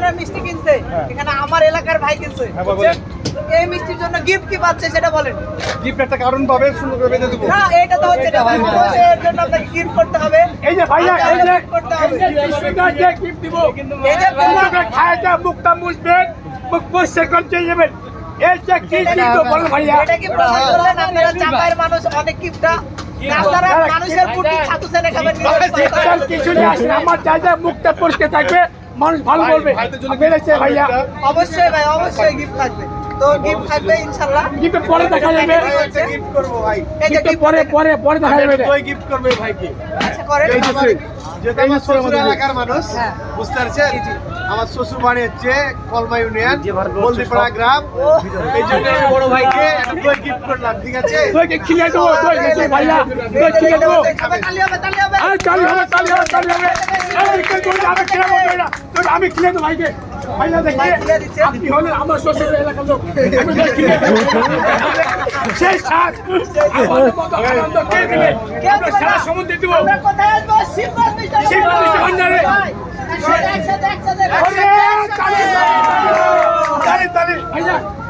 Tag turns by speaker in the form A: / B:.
A: ধরনের মিষ্টি কিনছে, এখানে আমার এলাকার ভাই কিনছে, বুঝছেন? এই মিষ্টির জন্য গিফট কি পাচ্ছে সেটা বলেন।
B: গিফট একটা কারণ পাবে, সুন্দর করে বেঁধে দেবো।
A: না এটা তো হচ্ছে না ভাই, এর জন্য আপনাকে গিফট করতে হবে।
B: এই যে ভাইয়া, এই যে
A: করতে হবে।
B: গিফট দিব,
A: এই যে
B: খায় যা মুখটা মুছবেন, মুখ পরিষ্কার করতে যাবেন। এই যে কি কিন্তু বলেন ভাইয়া,
A: এটা কি প্রমাণ করলেন আপনারা চাপায়ের মানুষ অনেক গিফটটা আপনারা মানুষের প্রতি ছাতু ছেলে খাবেন
B: কিছু নিয়ে আসেন, আমার জায়গা মুখটা পরিষ্কার থাকবে, মানুষ ভালো বলবে। বেড়েছে ভাইয়া,
A: অবশ্যই ভাই, অবশ্যই গিফট থাকবে। তো গিফট থাকবে ইনশাআল্লাহ।
B: গিফট পরে দেখা যাবে,
C: গিফট করবো ভাই।
A: এই যে
B: গিফট
A: gift
B: পরে পরে পরে দেখা যাবে।
C: তুই গিফট করবে ভাইকে।
A: আচ্ছা করেন।
C: যেহেতু আমার শ্বশুর এলাকার মানুষ,
A: হ্যাঁ।
C: বুঝতে পারছেন?
A: জি, জি।
C: আমার শ্বশুর বাড়ি হচ্ছে কলমা ইউনিয়ন, বলদিপাড়া গ্রাম। এই জন্য আমি বড় ভাইকে একটা দই গিফট করলাম, ঠিক আছে?
B: তোকে খিলে দেবো, তোই গেছে ভাইয়া, তোই খিলে দেবো।
A: তালি হবে, তালি হবে।
B: আরে চালি হবে, চালি হবে, চালি হবে। আরে কে তোর আমি খিলে দেবো না, তোর আমি খিলে দেবো ভাইকে। ভাইয়া দেখে আপনি হলেন আমার শ্বশুর এলাকার লোক, আমি তোকে খিলে দেবো। সেই সাথ আমাদের মতো আনন্দ কে দিবে? আমরা সারা সমুদ্রে দিব।
A: আমরা কোথায় আসবো? শিবরাজ মিষ্টান্ন
B: শিবরাজ মিষ্টান্ন ভান্ডারে।
A: ভাই,